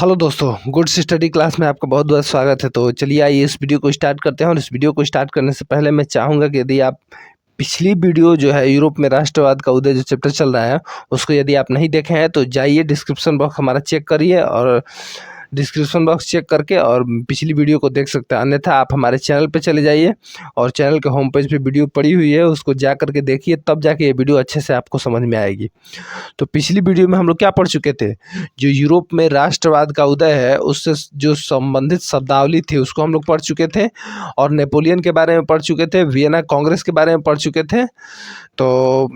Hello दोस्तों, good study class में आपका बहुत बहुत स्वागत है। तो चलिए आइए इस वीडियो को स्टार्ट करते हैं। और इस वीडियो को स्टार्ट करने से पहले मैं चाहूँगा कि यदि आप पिछली वीडियो जो है यूरोप में राष्ट्रवाद का उदय जो चैप्टर चल रहा है उसको यदि आप नहीं देखे हैं तो जाइए डिस्क्रिप्शन बॉक्स हमारा चेक करिए और डिस्क्रिप्शन बॉक्स चेक करके और पिछली वीडियो को देख सकते हैं। अन्यथा आप हमारे चैनल पे चले जाइए और चैनल के होम पेज पे वीडियो पड़ी हुई है, उसको जा करके देखिए, तब जाके ये वीडियो अच्छे से आपको समझ में आएगी। तो पिछली वीडियो में हम लोग क्या पढ़ चुके थे, जो यूरोप में राष्ट्रवाद का उदय है उससे जो संबंधित शब्दावली थी उसको हम लोग पढ़ चुके थे और नेपोलियन के बारे में पढ़ चुके थे, वियना कांग्रेस के बारे में पढ़ चुके थे। तो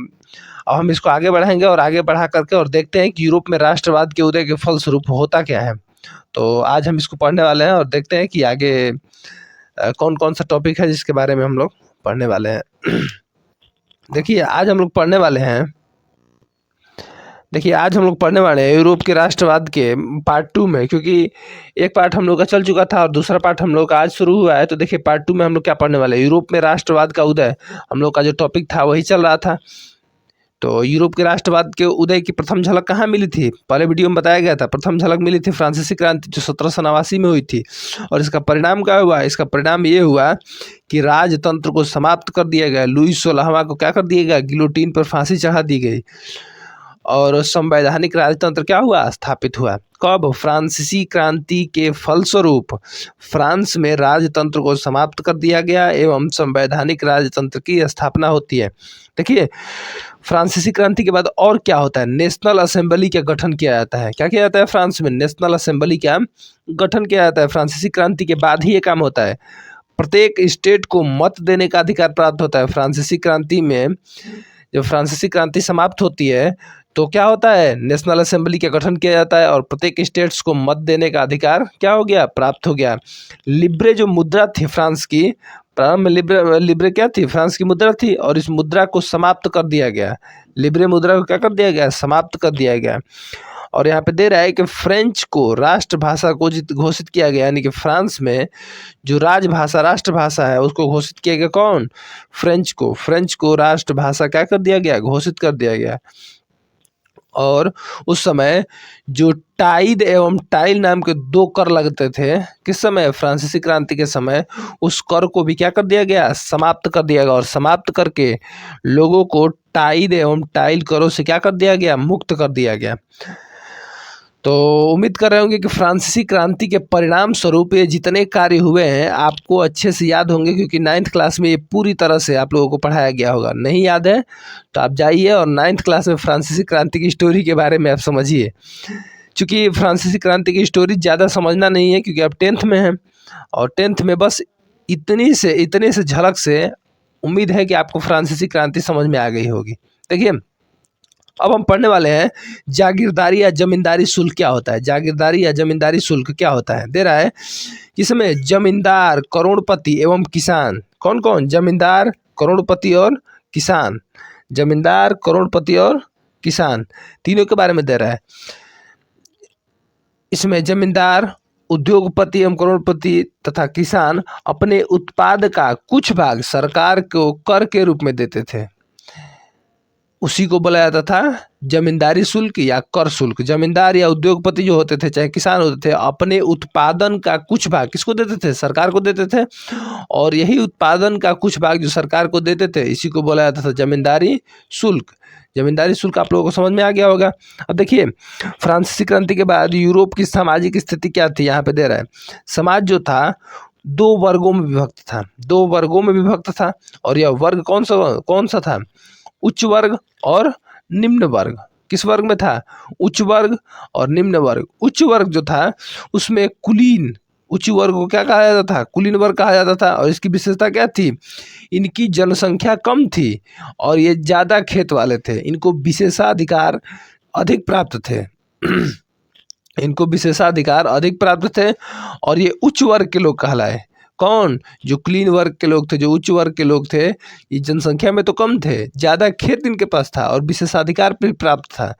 अब हम इसको आगे बढ़ाएंगे और आगे बढ़ा करके और देखते हैं कि यूरोप में राष्ट्रवाद के उदय के फलस्वरूप होता क्या है। तो आज हम इसको पढ़ने वाले हैं और देखते हैं कि आगे कौन कौन सा टॉपिक है जिसके बारे में हम लोग पढ़ने वाले हैं। देखिए आज हम लोग पढ़ने वाले हैं यूरोप के राष्ट्रवाद के पार्ट 2 में, क्योंकि एक पार्ट हम लोग का चल चुका था और दूसरा पार्ट हम लोग का आज शुरू हुआ है। तो देखिए पार्ट 2 में हम लोग क्या पढ़ने वाले हैं, यूरोप में राष्ट्रवाद का उदय। हम लोग का जो टॉपिक था वही चल रहा था। तो यूरोप के राष्ट्रवाद के उदय की प्रथम झलक कहाँ मिली थी, पहले वीडियो में बताया गया था। प्रथम झलक मिली थी फ्रांसीसी क्रांति जो 1789 में हुई थी। और इसका परिणाम क्या हुआ, इसका परिणाम ये हुआ कि राजतंत्र को समाप्त कर दिया गया। लुई 16वां को क्या कर दिया गया, गिलोटीन पर फांसी चढ़ा दी गई और संवैधानिक राजतंत्र क्या हुआ, स्थापित हुआ। कब, फ्रांसीसी क्रांति के फलस्वरूप फ्रांस में राजतंत्र को समाप्त कर दिया गया एवं संवैधानिक राजतंत्र की स्थापना होती है। देखिए फ्रांसीसी क्रांति के बाद और क्या होता है, नेशनल असेंबली का गठन किया जाता है। क्या किया जाता है फ्रांस में, नेशनल असेंबली का गठन किया जाता है। फ्रांसीसी क्रांति के बाद ही ये काम होता है। प्रत्येक स्टेट को मत देने का अधिकार प्राप्त होता है। फ्रांसीसी क्रांति में जब फ्रांसीसी क्रांति समाप्त होती है तो क्या होता है, नेशनल असेंबली का गठन किया जाता है और प्रत्येक स्टेट्स को मत देने का अधिकार क्या हो गया, प्राप्त हो गया। लिब्रे जो मुद्रा थी फ्रांस की, प्रारंभ में लिब्रे क्या थी, फ्रांस की मुद्रा थी और इस मुद्रा को समाप्त कर दिया गया। लिब्रे मुद्रा को क्या कर दिया गया, समाप्त कर दिया गया। और यहाँ पे दे रहा है कि फ्रेंच को राष्ट्रभाषा को घोषित किया गया, यानी कि फ्रांस में जो राजभाषा राष्ट्रभाषा है उसको घोषित किया गया। कौन, फ्रेंच को राष्ट्रभाषा क्या कर दिया गया, घोषित कर दिया गया। और उस समय जो टाइद एवं टाइल नाम के 2 कर लगते थे, किस समय, फ्रांसीसी क्रांति के समय, उस कर को भी क्या कर दिया गया, समाप्त कर दिया गया। और समाप्त करके लोगों को टाइद एवं टाइल करों से क्या कर दिया गया, मुक्त कर दिया गया। तो उम्मीद कर रहे होंगे कि फ्रांसीसी क्रांति के परिणाम स्वरूप ये जितने कार्य हुए हैं आपको अच्छे से याद होंगे, क्योंकि 9th क्लास में ये पूरी तरह से आप लोगों को पढ़ाया गया होगा। नहीं याद है तो आप जाइए और 9th क्लास में फ्रांसीसी क्रांति की स्टोरी के बारे में आप समझिए। चूँकि फ्रांसीसी क्रांति की स्टोरी ज़्यादा समझना नहीं है क्योंकि आप 10th में हैं और 10th में बस इतने से झलक से उम्मीद है कि आपको फ्रांसीसी क्रांति समझ में आ गई होगी। देखिए अब हम पढ़ने वाले हैं जागीरदारी या जमींदारी शुल्क क्या होता है। जागीरदारी या जमींदारी शुल्क क्या होता है, दे रहा है इसमें जमींदार, करोड़पति एवं किसान, कौन कौन, जमींदार, करोड़पति और किसान, जमींदार, करोड़पति और किसान, तीनों के बारे में दे रहा है। इसमें जमींदार, उद्योगपति एवं करोड़पति तथा किसान अपने उत्पाद का कुछ भाग सरकार को कर के रूप में देते थे, उसी को बोला जाता था जमींदारी शुल्क या कर शुल्क। जमींदार या उद्योगपति जो होते थे चाहे किसान होते थे, अपने उत्पादन का कुछ भाग किसको देते थे, सरकार को देते थे। और यही उत्पादन का कुछ भाग जो सरकार को देते थे इसी को बोला जाता था जमींदारी शुल्क। जमींदारी शुल्क आप लोगों को समझ में आ गया होगा। अब देखिए फ्रांसीसी क्रांति के बाद यूरोप की सामाजिक स्थिति क्या थी, यहाँ पे दे रहा है। समाज जो था 2 वर्गों में विभक्त था, 2 वर्गों में विभक्त था। और यह वर्ग कौन सा था, उच्च वर्ग और निम्न वर्ग। किस वर्ग में था, उच्च वर्ग और निम्न वर्ग। उच्च वर्ग जो था उसमें कुलीन, उच्च वर्ग को क्या कहा जाता था, कुलीन वर्ग कहा जाता था। और इसकी विशेषता क्या थी, इनकी जनसंख्या कम थी और ये ज़्यादा खेत वाले थे, इनको विशेषाधिकार अधिक प्राप्त थे। इनको विशेषाधिकार अधिक प्राप्त थे और ये उच्च वर्ग के लोग कहलाए। कौन? जो क्लीन वर्ग के लोग थे, जो उच्च वर्ग के लोग थे, ये जनसंख्या में तो कम थे, ज़्यादा खेत इनके पास था और विशेषाधिकार भी प्राप्त था।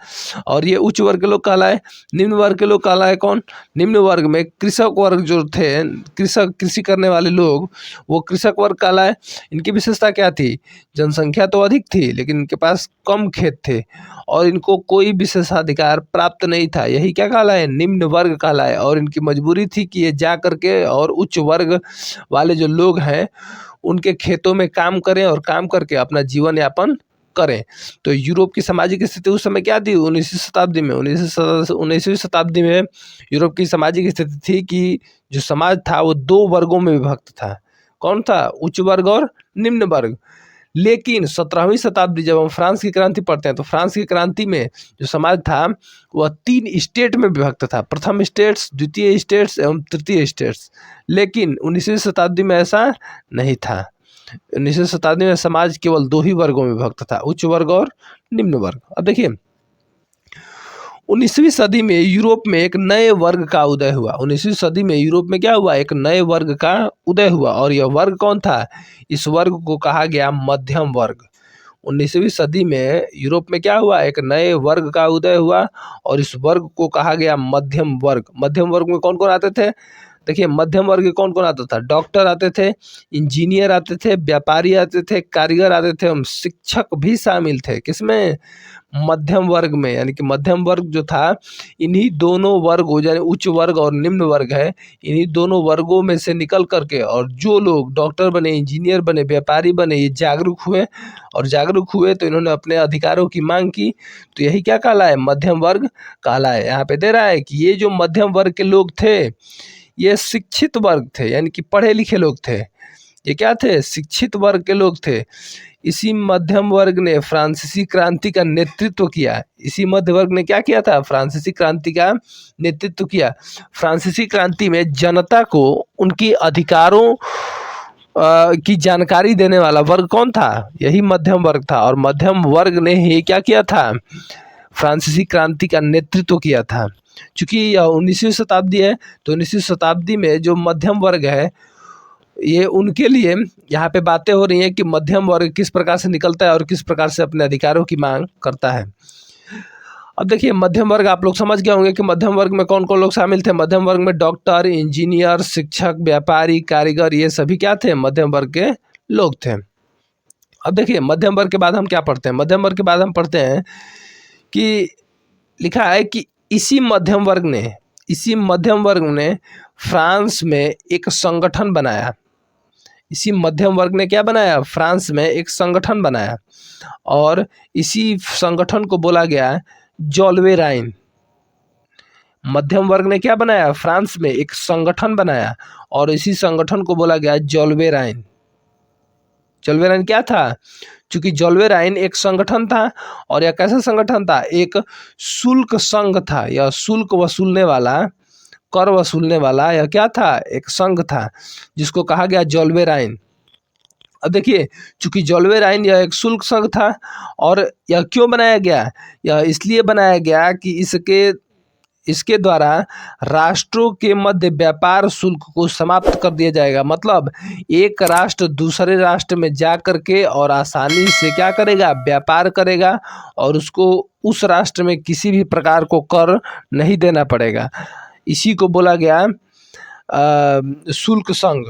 और ये उच्च वर्ग के लोग कहलाए। निम्न वर्ग के लोग कहलाए कौन? निम्न वर्ग में कृषक वर्ग जो थे, कृषि करने वाले लोग, वो कृषक वर्ग कहलाए। इनकी विशेषता क्या थी? जनसंख्या तो अधिक थी लेकिन इनके पास कम खेत थे और इनको कोई विशेषाधिकार प्राप्त नहीं था, यही क्या कहलाए? निम्न वर्ग कहलाए। और इनकी मजबूरी थी कि ये जा करके और उच्च वर्ग वाले जो लोग हैं उनके खेतों में काम करें और काम करके अपना जीवन यापन करें। तो यूरोप की सामाजिक स्थिति उस समय क्या थी? 19वीं शताब्दी में 19वीं शताब्दी में यूरोप की सामाजिक स्थिति थी कि जो समाज था वो दो वर्गों में विभक्त था। कौन था? उच्च वर्ग और निम्न वर्ग। लेकिन 17वीं शताब्दी जब हम फ्रांस की क्रांति पढ़ते हैं तो फ्रांस की क्रांति में जो समाज था वह 3 स्टेट में विभक्त था, प्रथम स्टेट्स, द्वितीय स्टेट्स एवं तृतीय स्टेट्स। लेकिन 19वीं शताब्दी में ऐसा नहीं था। 19वीं शताब्दी में समाज केवल 2 ही वर्गों में विभक्त था, उच्च वर्ग और निम्न वर्ग। अब देखिए 19वीं सदी में यूरोप में एक नए वर्ग का उदय हुआ। 19वीं सदी में यूरोप में क्या हुआ? एक नए वर्ग का उदय हुआ। और यह वर्ग कौन था? इस वर्ग को कहा गया मध्यम वर्ग। 19वीं सदी में यूरोप में क्या हुआ? एक नए वर्ग का उदय हुआ और इस वर्ग को कहा गया मध्यम वर्ग। मध्यम वर्ग में कौन कौन आते थे? देखिए मध्यम वर्ग कौन कौन आता था? डॉक्टर आते थे, इंजीनियर आते थे, व्यापारी आते थे, कारीगर आते थे एवं शिक्षक भी शामिल थे। किसमें? मध्यम वर्ग में। यानी कि मध्यम वर्ग जो था इन्हीं दोनों वर्गों, यानी उच्च वर्ग और निम्न वर्ग है, इन्हीं दोनों वर्गों में से निकल करके और जो लोग डॉक्टर बने, इंजीनियर बने, व्यापारी बने, ये जागरूक हुए और जागरूक हुए तो इन्होंने अपने अधिकारों की मांग की। तो यही क्या कहलाए? मध्यम वर्ग कहलाए। यहाँ पे दे रहा है कि ये जो मध्यम वर्ग के लोग थे ये शिक्षित वर्ग थे, यानी कि पढ़े लिखे लोग थे। ये क्या थे? शिक्षित वर्ग के लोग थे। इसी मध्यम वर्ग ने फ्रांसीसी क्रांति का नेतृत्व किया। इसी मध्य वर्ग ने क्या किया था? फ्रांसीसी क्रांति का नेतृत्व किया। फ्रांसीसी क्रांति में जनता को उनकी अधिकारों की जानकारी देने वाला वर्ग कौन था? यही मध्यम वर्ग था। और मध्यम वर्ग ने ही क्या किया था? फ्रांसीसी क्रांति का नेतृत्व किया था। चूंकि यह 19वीं शताब्दी है तो 19वीं शताब्दी में जो मध्यम वर्ग है ये उनके लिए यहाँ पे बातें हो रही हैं कि मध्यम वर्ग किस प्रकार से निकलता है और किस प्रकार से अपने अधिकारों की मांग करता है। अब देखिए मध्यम वर्ग आप लोग समझ गए होंगे कि मध्यम वर्ग में कौन कौन लोग शामिल थे। मध्यम वर्ग में डॉक्टर, इंजीनियर, शिक्षक, व्यापारी, कारीगर, ये सभी क्या थे? मध्यम वर्ग के लोग थे। अब देखिए मध्यम वर्ग के बाद हम क्या पढ़ते हैं? मध्यम वर्ग के बाद हम पढ़ते हैं कि लिखा है कि इसी मध्यम वर्ग ने फ्रांस में एक संगठन बनाया। इसी मध्यम वर्ग ने क्या बनाया? फ्रांस में एक संगठन बनाया और इसी संगठन को बोला गया जॉल्वे राइन। मध्यम वर्ग ने क्या बनाया? फ्रांस में एक संगठन बनाया और इसी संगठन को बोला गया जॉल्वे राइन। जॉल्वे राइन क्या था? चूंकि जॉल्वे राइन एक संगठन था और यह कैसा संगठन था? एक शुल्क संघ था। यह शुल्क वसूलने वाला, कर वसूलने वाला यह क्या था? एक संघ था जिसको कहा गया जॉल्वे राइन। अब देखिए चूंकि जॉल्वे राइन यह एक शुल्क संघ था और यह क्यों बनाया गया? यह इसलिए बनाया गया कि इसके द्वारा राष्ट्रों के मध्य व्यापार शुल्क को समाप्त कर दिया जाएगा। मतलब एक राष्ट्र दूसरे राष्ट्र में जा कर के और आसानी से क्या करेगा? व्यापार करेगा और उसको उस राष्ट्र में किसी भी प्रकार को कर नहीं देना पड़ेगा। इसी को बोला गया शुल्क संघ।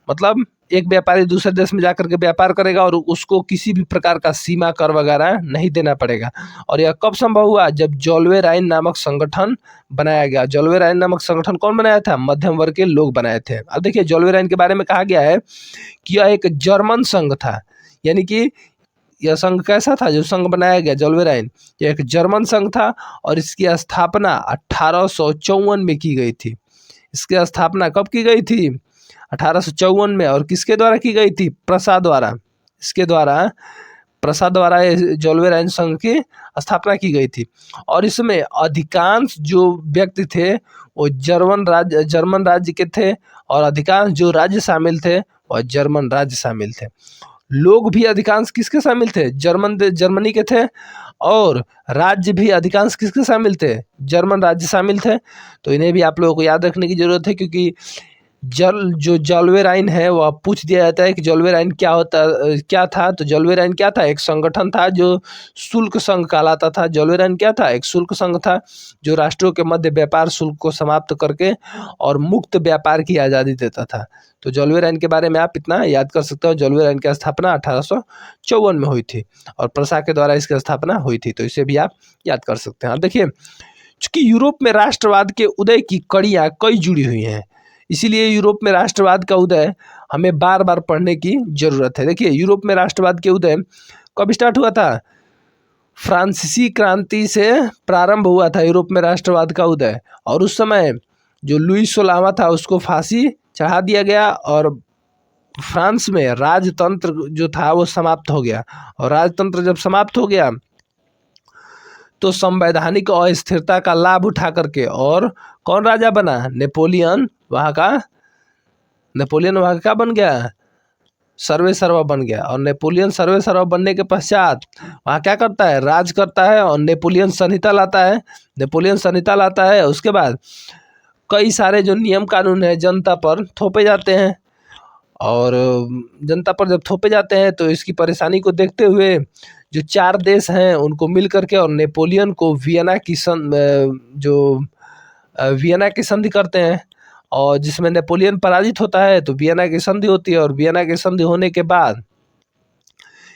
मतलब एक व्यापारी दूसरे देश में जाकर के व्यापार करेगा और उसको किसी भी प्रकार का सीमा कर वगैरह नहीं देना पड़ेगा। और यह कब संभव हुआ? जब जॉल्वे राइन नामक संगठन बनाया गया। जॉल्वे राइन नामक संगठन कौन बनाया था? मध्यम वर्ग के लोग बनाए थे। अब देखिए जॉल्वे राइन के बारे में कहा गया है कि यह एक जर्मन संघ था। यानी कि यह संघ कैसा था जो संघ बनाया गया जॉल्वे राइन? यह एक जर्मन संघ था और इसकी स्थापना 1854 में की गई थी। इसकी स्थापना कब की गई थी? 1854 में। और किसके द्वारा की गई थी? प्रसा द्वारा। इसके द्वारा प्रसा द्वारा जॉल्वे राइन संघ की स्थापना की गई थी। और इसमें अधिकांश जो व्यक्ति थे वो जर्मन राज्य के थे और अधिकांश जो राज्य शामिल थे वह जर्मन राज्य शामिल थे। लोग भी अधिकांश किसके शामिल थे? जर्मनी के थे। और राज्य भी अधिकांश किसके शामिल थे? जर्मन राज्य शामिल थे। तो इन्हें भी आप लोगों को याद रखने की जरूरत है क्योंकि जो जॉल्वेर आइन है वह पूछ दिया जाता है कि जॉल्वेर आइन क्या था। तो जॉल्वेर आइन क्या था? एक संगठन था जो शुल्क संघ कहलाता था। जॉल्वेर आइन क्या था? एक शुल्क संघ था जो राष्ट्रों के मध्य व्यापार शुल्क को समाप्त करके और मुक्त व्यापार की आज़ादी देता था। तो जॉल्वेर आइन के बारे में आप इतना याद कर सकते हो। जॉल्वेर आइन की स्थापना 1854 में हुई थी और प्रसा के द्वारा इसकी स्थापना हुई थी। तो इसे भी आप याद कर सकते हैं। अब देखिए, चूंकि यूरोप में राष्ट्रवाद के उदय की कड़ियाँ कई जुड़ी हुई हैं, इसीलिए यूरोप में राष्ट्रवाद का उदय हमें बार बार पढ़ने की जरूरत है। देखिए, यूरोप में राष्ट्रवाद के उदय कब स्टार्ट हुआ था? फ्रांसीसी क्रांति से प्रारंभ हुआ था यूरोप में राष्ट्रवाद का उदय। और उस समय जो लुईस 16वां था उसको फांसी चढ़ा दिया गया और फ्रांस में राजतंत्र जो था वो समाप्त हो गया। और राजतंत्र जब समाप्त हो गया तो संवैधानिक अस्थिरता का लाभ उठा करके और कौन राजा बना? नेपोलियन वहाँ का बन गया? सर्वे सर्वा बन गया। और नेपोलियन सर्वे सर्वा बनने के पश्चात वहाँ क्या करता है? राज करता है और नेपोलियन संहिता लाता है। नेपोलियन संहिता लाता है, उसके बाद कई सारे जो नियम कानून है जनता पर थोपे जाते हैं। और जनता पर जब थोपे जाते हैं तो इसकी परेशानी को देखते हुए जो 4 देश हैं उनको मिल करके और नेपोलियन को वियना की संधि करते हैं। और जिसमें नेपोलियन पराजित होता है तो वियना की संधि होती है। और वियना की संधि होने के बाद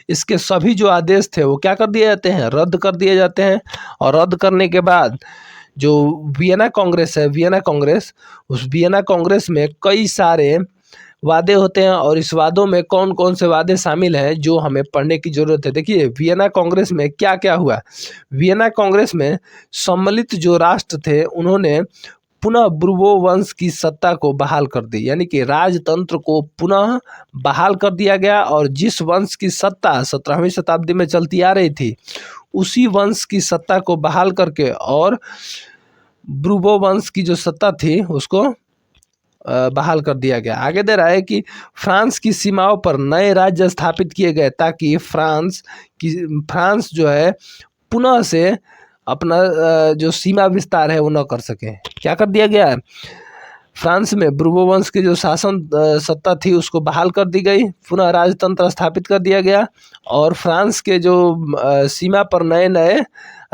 इसके सभी जो आदेश थे वो क्या कर दिए जाते हैं? रद्द कर दिए जाते हैं। और रद्द करने के बाद जो वियना कांग्रेस है, उस वियना कांग्रेस में कई सारे वादे होते हैं। और इस वादों में कौन कौन से वादे शामिल हैं जो हमें पढ़ने की जरूरत है। देखिए, वियना कांग्रेस में क्या क्या हुआ। वियना कांग्रेस में सम्मिलित जो राष्ट्र थे उन्होंने पुनः बुर्बो वंश की सत्ता को बहाल कर दी, यानी कि राजतंत्र को पुनः बहाल कर दिया गया। और जिस वंश की सत्ता 17वीं शताब्दी में चलती आ रही थी उसी वंश की सत्ता को बहाल करके और बुर्बो वंश की जो सत्ता थी उसको बहाल कर दिया गया। आगे दे रहा है कि फ्रांस की सीमाओं पर नए राज्य स्थापित किए गए ताकि फ्रांस जो है पुनः से अपना जो सीमा विस्तार है वो न कर सके। क्या कर दिया गया? फ्रांस में बुर्बो वंश की जो शासन सत्ता थी उसको बहाल कर दी गई, पुनः राजतंत्र स्थापित कर दिया गया और फ्रांस के जो सीमा पर नए नए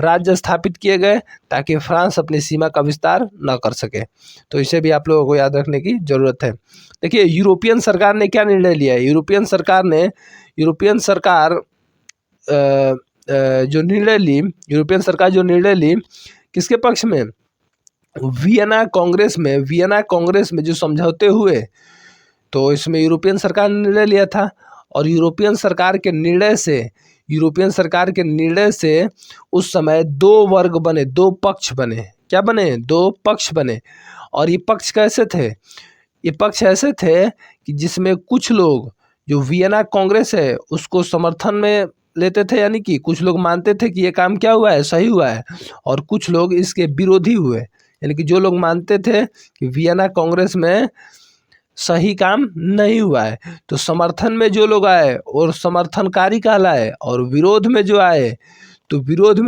राज्य स्थापित किए गए ताकि फ्रांस अपनी सीमा का विस्तार न कर सके। तो इसे भी आप लोगों को याद रखने की ज़रूरत है। देखिए, यूरोपियन सरकार ने क्या निर्णय लिया है? यूरोपियन सरकार जो निर्णय ली किसके पक्ष में? वियना कांग्रेस में जो समझौते हुए, तो इसमें यूरोपियन सरकार ने निर्णय लिया था। और यूरोपियन सरकार के निर्णय से उस समय 2 वर्ग बने, 2 पक्ष बने। क्या बने? 2 पक्ष बने। और ये पक्ष कैसे थे? ये पक्ष ऐसे थे कि जिसमें कुछ लोग जो वियना कांग्रेस है उसको समर्थन में लेते थे, यानी कि कुछ लोग मानते थे कि ये काम क्या हुआ है? सही हुआ है। और कुछ लोग इसके विरोधी हुए, यानी कि जो लोग मानते थे कि वियना कांग्रेस में सही काम नहीं हुआ है तो समर्थन में जो लोग आए और समर्थनकारी कहलाए, और विरोध में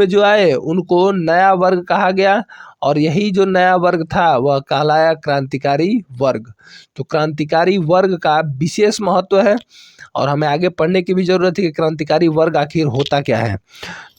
जो आए उनको नया वर्ग कहा गया। और यही जो नया वर्ग था वह कहलाया क्रांतिकारी वर्ग। तो क्रांतिकारी वर्ग का विशेष महत्व है और हमें आगे पढ़ने की भी ज़रूरत है कि क्रांतिकारी वर्ग आखिर होता क्या है।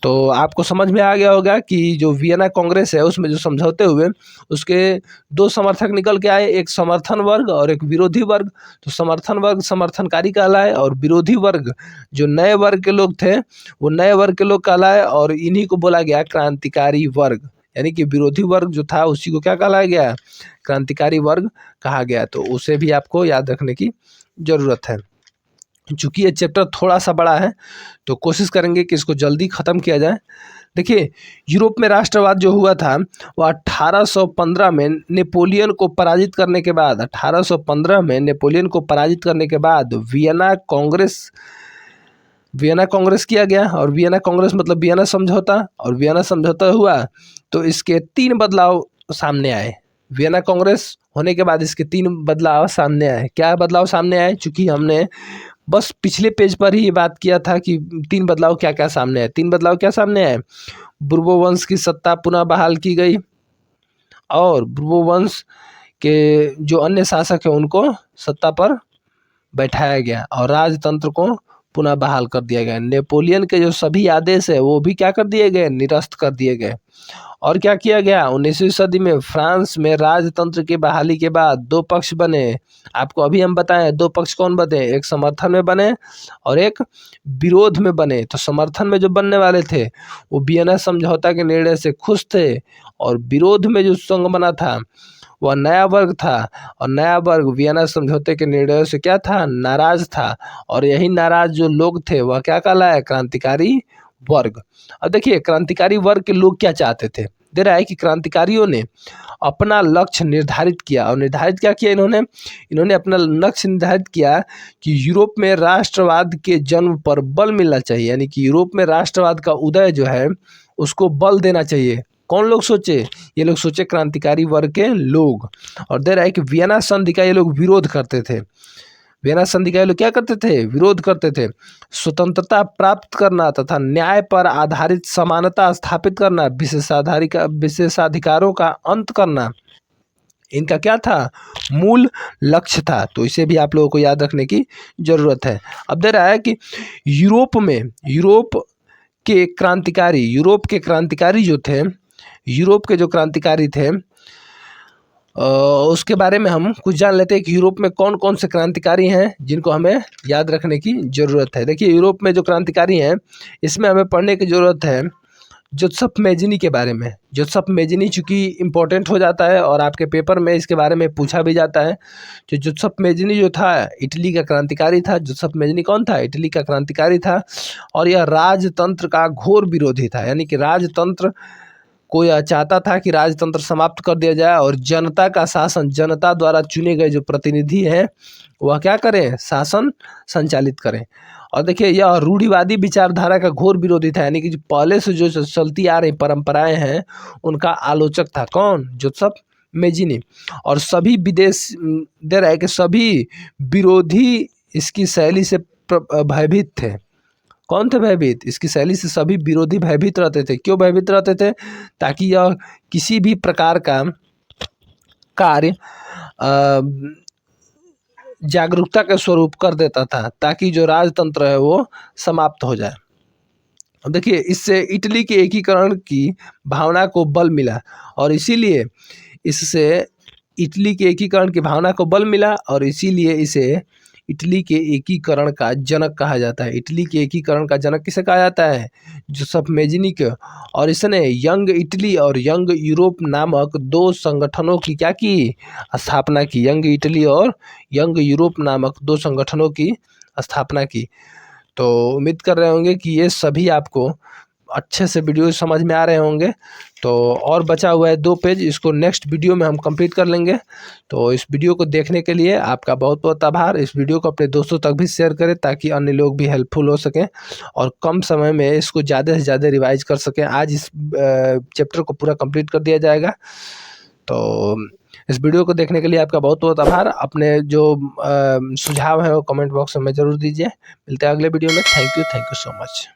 तो आपको समझ में आ गया होगा कि जो वियना कांग्रेस है उसमें जो समझौते हुए उसके 2 समर्थक निकल के आए, एक समर्थन वर्ग और एक विरोधी वर्ग। तो समर्थन वर्ग समर्थनकारी कहलाए और विरोधी वर्ग जो नए वर्ग के लोग थे वो नए वर्ग के लोग कहलाए और इन्हीं को बोला गया क्रांतिकारी वर्ग। यानी कि विरोधी वर्ग जो था उसी को क्या कहलाया गया? क्रांतिकारी वर्ग कहा गया। तो उसे भी आपको याद रखने की ज़रूरत है। चूँकि ये चैप्टर थोड़ा सा बड़ा है तो कोशिश करेंगे कि इसको जल्दी ख़त्म किया जाए। देखिए, यूरोप में राष्ट्रवाद जो हुआ था वह 1815 में नेपोलियन को पराजित करने के बाद 1815 में नेपोलियन को पराजित करने के बाद वियना कांग्रेस किया गया। और वियना कांग्रेस मतलब वियना समझौता, और वियना समझौता हुआ तो इसके 3 बदलाव सामने आए। वियना कांग्रेस होने के बाद इसके 3 बदलाव सामने आए। क्या बदलाव सामने आए? चूँकि हमने बस पिछले पेज पर ही ये बात किया था कि 3 बदलाव क्या क्या सामने आए। 3 बदलाव क्या सामने आए? बुर्बो वंश की सत्ता पुनः बहाल की गई और बुर्बो वंश के जो अन्य शासक है उनको सत्ता पर बैठाया गया और राजतंत्र को पुनः बहाल कर दिया गया। नेपोलियन के जो सभी आदेश है वो भी क्या कर दिए गए, निरस्त कर दिए गए। और क्या किया गया, 19वीं सदी में फ्रांस में राजतंत्र की बहाली के बाद दो पक्ष बने। आपको अभी हम बताएं दो पक्ष कौन बने, एक समर्थन में बने और एक विरोध में बने। तो समर्थन में जो बनने वाले थे वो वियना समझौता के निर्णय से खुश थे और विरोध में जो संघ बना था वह नया वर्ग था और नया वर्ग वियना समझौते के निर्णयों से क्या था, नाराज था। और यही नाराज जो लोग थे वह क्या कहलाया, क्रांतिकारी वर्ग। अब देखिए क्रांतिकारी वर्ग के लोग क्या चाहते थे, दे रहा है कि क्रांतिकारियों ने अपना लक्ष्य निर्धारित किया और निर्धारित क्या किया इन्होंने अपना लक्ष्य निर्धारित किया कि यूरोप में राष्ट्रवाद के जन्म पर बल मिलना चाहिए, यानी कि यूरोप में राष्ट्रवाद का उदय जो है उसको बल देना चाहिए। कौन लोग सोचे, ये लोग सोचे क्रांतिकारी वर्ग के लोग। और दे रहा है कि वियना संधि का ये लोग विरोध करते थे। वियना संधि का ये लोग क्या करते थे, विरोध करते थे। स्वतंत्रता प्राप्त करना तथा न्याय पर आधारित समानता स्थापित करना, विशेषाधिकारों का अंत करना, इनका क्या था, मूल लक्ष्य था। तो इसे भी आप लोगों को याद रखने की जरूरत है। अब दे रहा है कि यूरोप के क्रांतिकारी जो क्रांतिकारी थे उसके बारे में हम कुछ जान लेते हैं कि यूरोप में कौन कौन से क्रांतिकारी हैं जिनको हमें याद रखने की ज़रूरत है। देखिए यूरोप में जो क्रांतिकारी हैं इसमें हमें पढ़ने की ज़रूरत है जोसेफ मेज़नी के बारे में। जोसेफ मेज़नी चूँकि इम्पोर्टेंट हो जाता है और आपके पेपर में इसके बारे में पूछा भी जाता है। जो जोसेफ मेज़नी जो था इटली का क्रांतिकारी था। जोसेफ मेज़नी कौन था, इटली का क्रांतिकारी था और यह राजतंत्र का घोर विरोधी था। यानी कि राजतंत्र को यह चाहता था कि राजतंत्र समाप्त कर दिया जाए और जनता का शासन, जनता द्वारा चुने गए जो प्रतिनिधि हैं वह क्या करें, शासन संचालित करें। और देखिए यह रूढ़िवादी विचारधारा का घोर विरोधी था, यानी कि जो पहले से जो चलती आ रही परंपराएं हैं उनका आलोचक था। कौन, जोसेफ मेज़नी। और सभी विदेश दे रहा है कि सभी विरोधी इसकी शैली से भयभीत थे। कौन थे भयभीत, इसकी शैली से सभी विरोधी भयभीत रहते थे। क्यों भयभीत रहते थे, ताकि यह किसी भी प्रकार का कार्य जागरूकता के स्वरूप कर देता था ताकि जो राजतंत्र है वो समाप्त हो जाए। अब देखिए इससे इटली के एकीकरण की भावना को बल मिला और इसीलिए इससे इटली के एकीकरण की भावना को बल मिला और इसीलिए इसे इटली के एकीकरण का जनक कहा जाता है। इटली के एकीकरण का जनक किसे कहा जाता है, जोसेफ मेज़नी को। और इसने यंग इटली और यंग यूरोप नामक दो संगठनों की क्या की, स्थापना की। यंग इटली और यंग यूरोप नामक दो संगठनों की स्थापना की। तो उम्मीद कर रहे होंगे कि ये सभी आपको अच्छे से वीडियो समझ में आ रहे होंगे। तो और बचा हुआ है 2 पेज, इसको नेक्स्ट वीडियो में हम कंप्लीट कर लेंगे। तो इस वीडियो को देखने के लिए आपका बहुत बहुत आभार। इस वीडियो को अपने दोस्तों तक भी शेयर करें ताकि अन्य लोग भी हेल्पफुल हो सकें और कम समय में इसको ज़्यादा से ज़्यादा रिवाइज कर सकें। आज इस चैप्टर को पूरा कंप्लीट कर दिया जाएगा। तो इस वीडियो को देखने के लिए आपका बहुत बहुत आभार। अपने जो सुझाव हैं वो कमेंट बॉक्स में ज़रूर दीजिए। मिलते हैं अगले वीडियो में। Thank you so much.